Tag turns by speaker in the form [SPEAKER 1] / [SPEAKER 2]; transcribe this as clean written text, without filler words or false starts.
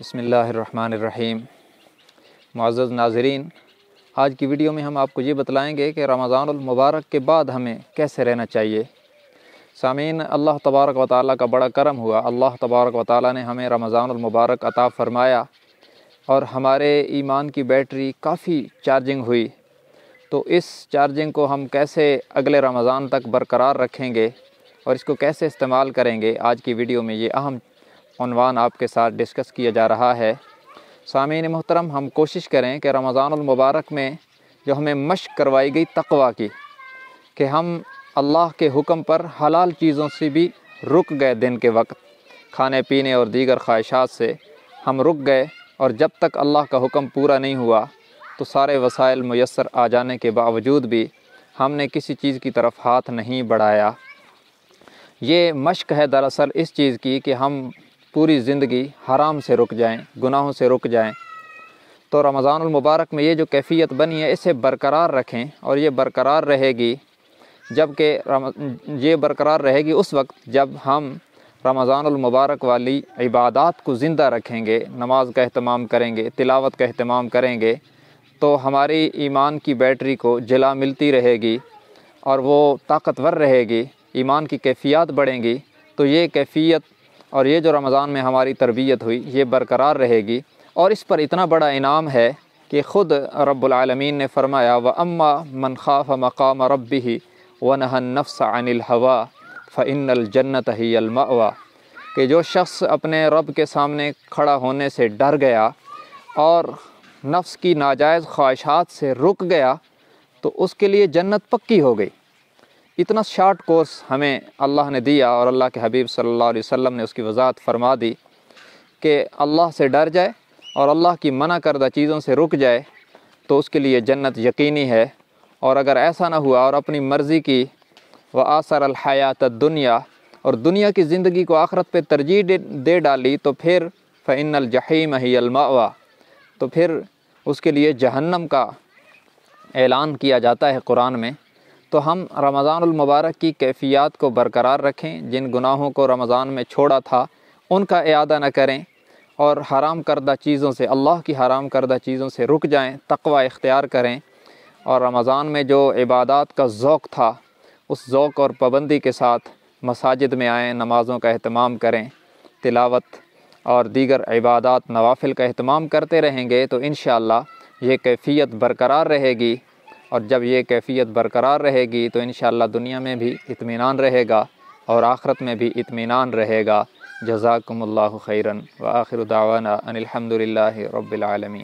[SPEAKER 1] बिस्मिल्लाहिर्रहमानिर्रहीम। मुअज़्ज़ज़ नाज़रीन, आज की वीडियो में हम आपको ये बतलाएंगे कि रमज़ानुल मुबारक के बाद हमें कैसे रहना चाहिए। सामीन, अल्लाह तबारक व तआला का बड़ा करम हुआ। अल्लाह तबारक व तआला ने हमें रमज़ानुल मुबारक अता फ़रमाया और हमारे ईमान की बैटरी काफ़ी चार्जिंग हुई। तो इस चार्जिंग को हम कैसे अगले रमज़ान तक बरकरार रखेंगे और इसको कैसे इस्तेमाल करेंगे, आज की वीडियो में ये अहम उन्वान आपके साथ डिस्कस किया जा रहा है। सामीन मोहतरम, हम कोशिश करें कि रमज़ानुल मुबारक में जो हमें मशक़ करवाई गई तक़वा की, कि हम अल्लाह के हुक्म पर हलाल चीज़ों से भी रुक गए। दिन के वक्त खाने पीने और दीगर ख्वाहिशात से हम रुक गए और जब तक अल्लाह का हुक्म पूरा नहीं हुआ तो सारे वसाइल मुयस्सर आ जाने के बावजूद भी हमने किसी चीज़ की तरफ हाथ नहीं बढ़ाया। ये मशक़ है दरअसल इस चीज़ की कि हम पूरी ज़िंदगी हराम से रुक जाएं, गुनाहों से रुक जाएं। तो रमज़ानुल मुबारक में ये जो कैफ़ियत बनी है, इसे बरकरार रखें और ये बरकरार रहेगी ये बरकरार रहेगी उस वक्त जब हम रमज़ानुल मुबारक वाली इबादात को ज़िंदा रखेंगे, नमाज का एहतमाम करेंगे, तिलावत का एहतमाम करेंगे, तो हमारी ईमान की बैटरी को जला मिलती रहेगी और वो ताकतवर रहेगी, ईमान की कैफ़ियत बढ़ेंगी। तो ये कैफ़ियत और ये जो रमज़ान में हमारी तरबियत हुई, ये बरकरार रहेगी। और इस पर इतना बड़ा इनाम है कि ख़ुद रब्बुल आलमीन ने फ़रमाया, व अम्मा मन खाफ़ मक़ाम रब्बिही व नहन नफ्स अनिल हवा फ़इन्नल जन्नत हियल मअवा, कि जो शख्स अपने रब के सामने खड़ा होने से डर गया और नफ्स की नाजायज़ ख्वाहिशात से रुक गया तो उसके लिए जन्नत पक्की हो गई। इतना शॉर्ट कोर्स हमें अल्लाह ने दिया और अल्लाह के हबीब सल्लल्लाहु अलैहि वसल्लम ने उसकी वज़ाहत फरमा दी कि अल्लाह से डर जाए और अल्लाह की मना करदा चीज़ों से रुक जाए तो उसके लिए जन्नत यकीनी है। और अगर ऐसा ना हुआ और अपनी मर्ज़ी की व आसर अल हयात दुनिया और दुनिया की ज़िंदगी को आखरत पे तरजीह दे डाली तो फिर फ़इन्नल जहीम हियल मअवा, तो फिर उसके लिए जहन्नम का ऐलान किया जाता है कुरान में। तो हम रमज़ानुल मुबारक की कैफ़ियत को बरकरार रखें, जिन गुनाहों को रमज़ान में छोड़ा था उनका इआदा न करें और हराम करदा चीज़ों से, अल्लाह की हराम करदा चीज़ों से रुक जाएं, तक़वा इख्तियार करें और रमज़ान में जो इबादत का ज़ौक़ था उस ज़ौक़ और पाबंदी के साथ मसाजिद में आएँ, नमाज़ों का एहतमाम करें, तिलावत और दीगर इबादत नवाफ़िल का एहतमाम करते रहेंगे तो इंशाअल्लाह ये कैफ़ियत बरकरार रहेगी। और जब ये कैफ़ियत बरकरार रहेगी तो इंशाअल्लाह दुनिया में भी इत्मीनान रहेगा और आखिरत में भी इत्मीनान रहेगा। जज़ाकुमुल्लाहु खैरन व आखिरु दावाना अनिल हम्दुलिल्लाहि रब्बिल आलमीन।